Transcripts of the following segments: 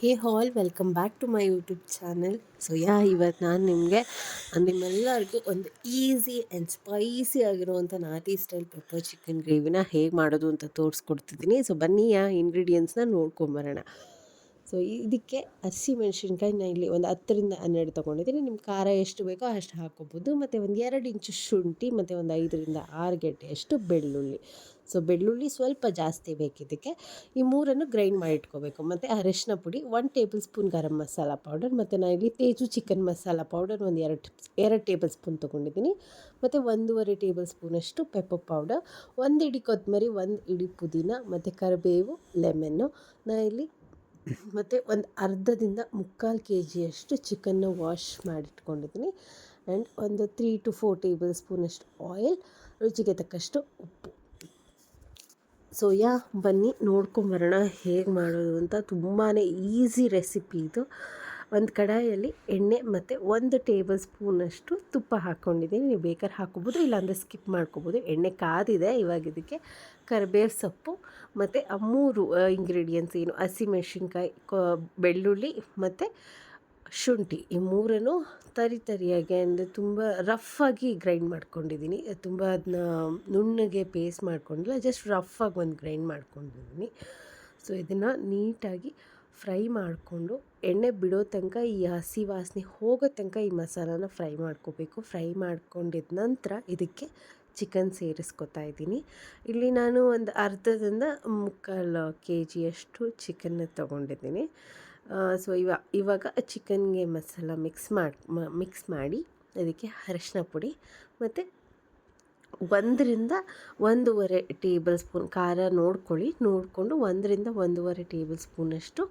Hey all welcome back to my YouTube channel. So ಇವತ್ತು ನಾನು ನಿಮ್ಮೆಲ್ಲರಿಗೂ ಒಂದು ಈಸಿ ಆ್ಯಂಡ್ ಸ್ಪೈಸಿ ಆಗಿರುವಂಥ ನಾಟಿ ಸ್ಟೈಲ್ ಪೆಪ್ಪರ್ ಚಿಕನ್ ಗ್ರೇವಿನ ಹೇಗೆ ಮಾಡೋದು ಅಂತ ತೋರಿಸ್ಕೊಡ್ತಿದ್ದೀನಿ. ಸೊ ಬನ್ನಿ ಇಂಗ್ರೀಡಿಯೆಂಟ್ಸ್ನ ನೋಡ್ಕೊಂಬರೋಣ. ಸೊ ಇದಕ್ಕೆ ಹಸಿಮೆಣ್ಸಿನ್ಕಾಯಿ ನಾನು ಇಲ್ಲಿ ಒಂದು 10-12 ತೊಗೊಂಡಿದ್ದೀನಿ. ನಿಮ್ಮ ಖಾರ ಎಷ್ಟು ಬೇಕೋ ಅಷ್ಟು ಹಾಕ್ಕೊಬೋದು. ಮತ್ತು ಒಂದು 2 ಇಂಚು ಶುಂಠಿ ಮತ್ತು ಒಂದು 5-6 ಗೆಡ್ಡೆಯಷ್ಟು ಬೆಳ್ಳುಳ್ಳಿ. ಸೊ ಬೆಳ್ಳುಳ್ಳಿ ಸ್ವಲ್ಪ ಜಾಸ್ತಿ ಬೇಕಿದ್ದಕ್ಕೆ. ಈ ಮೂರನ್ನು ಗ್ರೈಂಡ್ ಮಾಡಿ ಇಟ್ಕೋಬೇಕು. ಮತ್ತು ಅರಿಶಿನ ಪುಡಿ 1 table spoon garam masala powder, ಮತ್ತು ನಾನು ಇಲ್ಲಿ ತೇಜು ಚಿಕನ್ ಮಸಾಲ ಪೌಡರ್ ಒಂದು 2 ಟೇಬಲ್ ಸ್ಪೂನ್ ತೊಗೊಂಡಿದ್ದೀನಿ. ಮತ್ತು 1.5 ಟೇಬಲ್ ಸ್ಪೂನಷ್ಟು ಪೆಪ್ಪರ್ ಪೌಡರ್, 1 ಇಡಿ ಕೊತ್ತಂಬರಿ, 1 ಇಡಿ ಪುದೀನ, ಮತ್ತು ಕರಿಬೇವು, ಲೆಮನ್ನು. ನಾನಿಲ್ಲಿ ಮತ್ತು ಒಂದು ಅರ್ಧದಿಂದ 3/4 kg ಚಿಕನ್ನ ವಾಶ್ ಮಾಡಿಟ್ಕೊಂಡಿದ್ದೀನಿ. ಆ್ಯಂಡ್ ಒಂದು 3 to 4 ಟೇಬಲ್ ಸ್ಪೂನಷ್ಟು ಆಯಿಲ್, ರುಚಿಗೆ ತಕ್ಕಷ್ಟು ಉಪ್ಪು. ಸೊ ಬನ್ನಿ ನೋಡ್ಕೊಂಬರೋಣ ಹೇಗೆ ಮಾಡೋದು ಅಂತ. ತುಂಬಾ ಈಸಿ ರೆಸಿಪಿ ಇದು. ಒಂದು ಕಡಾಯಲ್ಲಿ ಎಣ್ಣೆ ಮತ್ತು 1 ಟೇಬಲ್ ಸ್ಪೂನಷ್ಟು ತುಪ್ಪ ಹಾಕ್ಕೊಂಡಿದ್ದೀನಿ. ನೀವು ಬೇಕಾದ್ರೆ ಹಾಕ್ಕೊಬೋದು, ಇಲ್ಲಾಂದರೆ ಸ್ಕಿಪ್ ಮಾಡ್ಕೊಬೋದು. ಎಣ್ಣೆ ಕಾದಿದೆ. ಇವಾಗ ಇದಕ್ಕೆ ಕರಿಬೇವು ಸೊಪ್ಪು ಮತ್ತು 3 ಇಂಗ್ರೀಡಿಯೆಂಟ್ಸ್ ಏನು ಹಸಿಮೆಣ್ಸಿನ್ಕಾಯಿ, ಬೆಳ್ಳುಳ್ಳಿ ಮತ್ತು ಶುಂಠಿ, ಈ ಮೂರನ್ನು ತರಿಯಾಗಿ ಅಂದರೆ ತುಂಬ ರಫಾಗಿ ಗ್ರೈಂಡ್ ಮಾಡ್ಕೊಂಡಿದ್ದೀನಿ. ತುಂಬ ಅದನ್ನ ನುಣ್ಣಗೆ ಪೇಸ್ಟ್ ಮಾಡ್ಕೊಂಡಿಲ್ಲ, ಜಸ್ಟ್ ರಫಾಗಿ ಒಂದು ಗ್ರೈಂಡ್ ಮಾಡ್ಕೊಂಡಿದ್ದೀನಿ. ಸೊ ಇದನ್ನು ನೀಟಾಗಿ ಫ್ರೈ ಮಾಡಿಕೊಂಡು ಎಣ್ಣೆ ಬಿಡೋ ತನಕ, ಈ ಹಸಿ ವಾಸನೆ ಹೋಗೋ ತನಕ ಈ ಮಸಾಲಾನ ಫ್ರೈ ಮಾಡ್ಕೋಬೇಕು. ಫ್ರೈ ಮಾಡ್ಕೊಂಡಿದ್ದ ನಂತರ ಇದಕ್ಕೆ ಚಿಕನ್ ಸೇರಿಸ್ಕೊತಾ ಇದ್ದೀನಿ. ಇಲ್ಲಿ ನಾನು ಒಂದು ಅರ್ಧದಿಂದ 3/4 kg ಚಿಕನ್ನ ತೊಗೊಂಡಿದ್ದೀನಿ. ಸೊ ಇವಾಗ ಚಿಕನ್ಗೆ ಮಸಾಲ ಮಿಕ್ಸ್ ಮಾಡಿ ಅದಕ್ಕೆ ಅರಿಶಿನ ಪುಡಿ ಮತ್ತು 1-1.5 ಟೇಬಲ್ ಸ್ಪೂನ್ ಖಾರ ನೋಡಿಕೊಂಡು 1-1.5 ಟೇಬಲ್ ಸ್ಪೂನಷ್ಟು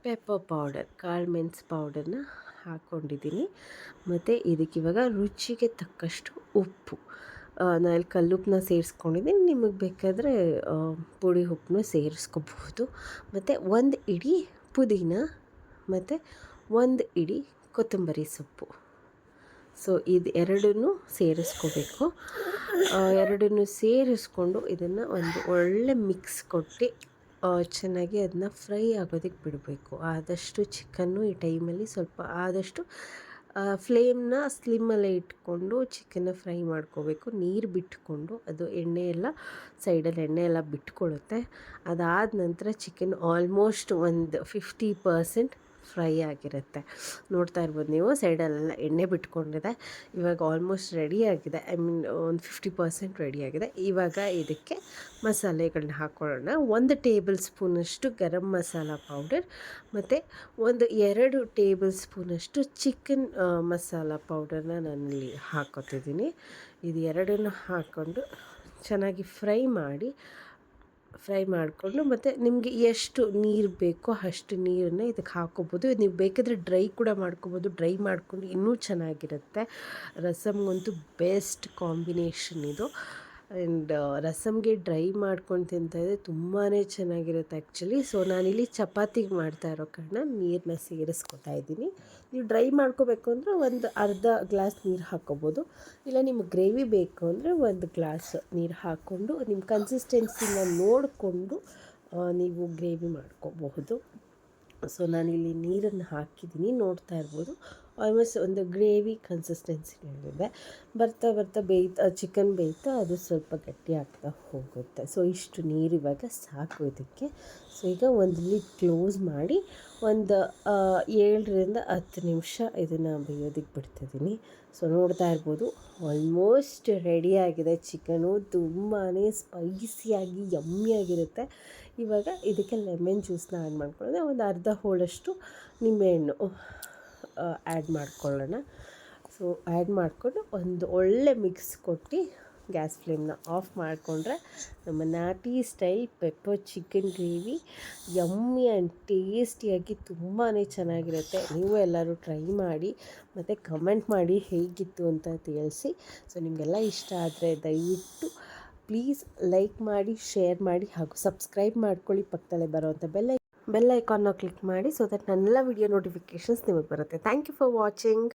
ಪೆಪ್ಪರ್ ಪೌಡರ್, ಕಾಳು ಮೆಣಸು ಪೌಡರ್ನ ಹಾಕ್ಕೊಂಡಿದ್ದೀನಿ. ಮತ್ತು ಇದಕ್ಕಿವಾಗ ರುಚಿಗೆ ತಕ್ಕಷ್ಟು ಉಪ್ಪು. ನಾನು ಇಲ್ಲಿ ಕಲ್ಲುಪ್ಪನ್ನ ಸೇರಿಸ್ಕೊಂಡಿದ್ದೀನಿ. ನಿಮಗೆ ಬೇಕಾದರೆ ಪುಡಿ ಉಪ್ಪನ್ನ ಸೇರಿಸ್ಕೋಬಹುದು. ಮತ್ತು 1 ಇಡಿ ಪುದೀನ ಮತ್ತು 1 ಇಡಿ ಕೊತ್ತಂಬರಿ ಸೊಪ್ಪು. ಸೊ ಇದು ಎರಡನ್ನೂ ಸೇರಿಸ್ಕೋಬೇಕು. ಎರಡನ್ನೂ ಸೇರಿಸ್ಕೊಂಡು ಇದನ್ನು ಒಂದು ಒಳ್ಳೆ ಮಿಕ್ಸ್ ಕೊಟ್ಟು ಚೆನ್ನಾಗಿ ಅದನ್ನ ಫ್ರೈ ಆಗೋದಕ್ಕೆ ಬಿಡಬೇಕು. ಆದಷ್ಟು ಚಿಕನ್ನು ಈ ಟೈಮಲ್ಲಿ ಸ್ವಲ್ಪ ಆದಷ್ಟು ಫ್ಲೇಮ್ನ ಸ್ಲಿಮ್ಮಲ್ಲೇ ಇಟ್ಕೊಂಡು ಚಿಕನ್ನ ಫ್ರೈ ಮಾಡ್ಕೋಬೇಕು. ನೀರು ಬಿಟ್ಕೊಂಡು ಅದು ಸೈಡಲ್ಲಿ ಎಣ್ಣೆ ಎಲ್ಲ ಬಿಟ್ಕೊಳ್ಳುತ್ತೆ. ಅದಾದ ನಂತರ ಚಿಕನ್ ಆಲ್ಮೋಸ್ಟ್ ಒಂದು 50% ಫ್ರೈ ಆಗಿರುತ್ತೆ. ನೋಡ್ತಾ ಇರ್ಬೋದು ನೀವು, ಸೈಡಲ್ಲೆಲ್ಲ ಎಣ್ಣೆ ಬಿಟ್ಕೊಂಡಿದೆ. ಇವಾಗ ಆಲ್ಮೋಸ್ಟ್ ರೆಡಿಯಾಗಿದೆ. ಒಂದು 50% ರೆಡಿಯಾಗಿದೆ. ಇವಾಗ ಇದಕ್ಕೆ ಮಸಾಲೆಗಳನ್ನ ಹಾಕ್ಕೊಳ್ಳೋಣ. 1 ಟೇಬಲ್ ಸ್ಪೂನಷ್ಟು ಗರಂ ಮಸಾಲ ಪೌಡರ್ ಮತ್ತು 2 ಟೇಬಲ್ ಸ್ಪೂನಷ್ಟು ಚಿಕನ್ ಮಸಾಲ ಪೌಡರ್ನ ನಾನಿಲ್ಲಿ ಹಾಕ್ಕೊತಿದ್ದೀನಿ. ಇದು ಎರಡನ್ನು ಹಾಕ್ಕೊಂಡು ಚೆನ್ನಾಗಿ ಫ್ರೈ ಮಾಡಿಕೊಂಡು ಮತ್ತು ನಿಮಗೆ ಎಷ್ಟು ನೀರು ಬೇಕೋ ಅಷ್ಟು ನೀರನ್ನು ಇದಕ್ಕೆ ಹಾಕ್ಕೋಬೋದು. ನೀವು ಬೇಕಾದರೆ ಡ್ರೈ ಕೂಡ ಮಾಡ್ಕೋಬೋದು. ಡ್ರೈ ಮಾಡ್ಕೊಂಡು ಇನ್ನೂ ಚೆನ್ನಾಗಿರುತ್ತೆ. ರಸಮ್ಗಂತೂ ಬೆಸ್ಟ್ ಕಾಂಬಿನೇಷನ್ ಇದು. ಆ್ಯಂಡ್ ರಸಮ್ಗೆ ಡ್ರೈ ಮಾಡ್ಕೊಂಡು ತಿಂತಾಯಿದ್ರೆ ತುಂಬಾ ಚೆನ್ನಾಗಿರುತ್ತೆ ಆ್ಯಕ್ಚುಲಿ. ಸೊ ನಾನಿಲ್ಲಿ ಚಪಾತಿಗೆ ಮಾಡ್ತಾ ಇರೋ ಕಾರಣ ನೀರನ್ನ ಸೇರಿಸ್ಕೊತಾ ಇದ್ದೀನಿ. ನೀವು ಡ್ರೈ ಮಾಡ್ಕೋಬೇಕು ಅಂದರೆ ಒಂದು ಅರ್ಧ ಗ್ಲಾಸ್ ನೀರು ಹಾಕ್ಕೋಬೋದು. ಇಲ್ಲ ನಿಮಗೆ ಗ್ರೇವಿ ಬೇಕು ಅಂದರೆ 1 ಗ್ಲಾಸ್ ನೀರು ಹಾಕ್ಕೊಂಡು ನಿಮ್ಮ ಕನ್ಸಿಸ್ಟೆನ್ಸಿನ ನೋಡಿಕೊಂಡು ನೀವು ಗ್ರೇವಿ ಮಾಡ್ಕೋಬಹುದು. ಸೊ ನಾನಿಲ್ಲಿ ನೀರನ್ನು ಹಾಕಿದ್ದೀನಿ, ನೋಡ್ತಾ ಇರ್ಬೋದು. ಆಲ್ಮೋಸ್ಟ್ ಒಂದು ಗ್ರೇವಿ ಕನ್ಸಿಸ್ಟೆನ್ಸಿನಲ್ಲಿದೆ. ಬರ್ತಾ ಚಿಕನ್ ಬೇಯ್ತಾ ಅದು ಸ್ವಲ್ಪ ಗಟ್ಟಿ ಆಗ್ತಾ ಹೋಗುತ್ತೆ. ಸೊ ಇಷ್ಟು ನೀರು ಇವಾಗ ಸಾಕು ಇದಕ್ಕೆ. ಸೊ ಈಗ ಒಂದು ಲಿಡ್ ಕ್ಲೋಸ್ ಮಾಡಿ ಒಂದು 7-10 ನಿಮಿಷ ಇದನ್ನು ಬೇಯೋದಕ್ಕೆ ಬಿಡ್ತಿದ್ದೀನಿ. ಸೊ ನೋಡ್ತಾ ಇರ್ಬೋದು, ಆಲ್ಮೋಸ್ಟ್ ರೆಡಿಯಾಗಿದೆ ಚಿಕನು. ತುಂಬಾ ಸ್ಪೈಸಿಯಾಗಿ ಯಮ್ಮಿಯಾಗಿರುತ್ತೆ. ಇವಾಗ ಇದಕ್ಕೆ ಲೆಮನ್ ಜ್ಯೂಸನ್ನ ಆ್ಯಡ್ ಮಾಡ್ಕೊಳ್ಳೋಣ. ಒಂದು ಅರ್ಧ ಹೋಳಷ್ಟು ನಿಂಬೆಹಣ್ಣು ಆ್ಯಡ್ ಮಾಡ್ಕೊಳ್ಳೋಣ. ಸೊ ಆ್ಯಡ್ ಮಾಡಿಕೊಂಡು ಒಂದು ಒಳ್ಳೆ ಮಿಕ್ಸ್ ಕೊಟ್ಟು ಗ್ಯಾಸ್ ಫ್ಲೇಮ್ನ ಆಫ್ ಮಾಡಿಕೊಂಡ್ರೆ ನಮ್ಮ ನಾಟಿ style pepper chicken gravy yummy and ಟೇಸ್ಟಿಯಾಗಿ ತುಂಬಾ ಚೆನ್ನಾಗಿರುತ್ತೆ. ನೀವು ಎಲ್ಲರೂ ಟ್ರೈ ಮಾಡಿ ಮತ್ತು ಕಮೆಂಟ್ ಮಾಡಿ ಹೇಗಿತ್ತು ಅಂತ ತಿಳಿಸಿ. ಸೊ ನಿಮಗೆಲ್ಲ ಇಷ್ಟ ಆದರೆ ದಯವಿಟ್ಟು ಪ್ಲೀಸ್ ಲೈಕ್ ಮಾಡಿ, ಶೇರ್ ಮಾಡಿ ಹಾಗೂ ಸಬ್ಸ್ಕ್ರೈಬ್ ಮಾಡ್ಕೊಳ್ಳಿ. ಪಕ್ಕದಲ್ಲೇ ಬರೋವಂಥ ಬೆಲ್ ಐಕಾನ್ನ ಕ್ಲಿಕ್ ಮಾಡಿ, ಸೊ ದಟ್ ನನ್ನೆಲ್ಲ ವಿಡಿಯೋ ನೋಟಿಫಿಕೇಷನ್ಸ್ ನಿಮಗೆ ಬರುತ್ತೆ. Thank you for watching.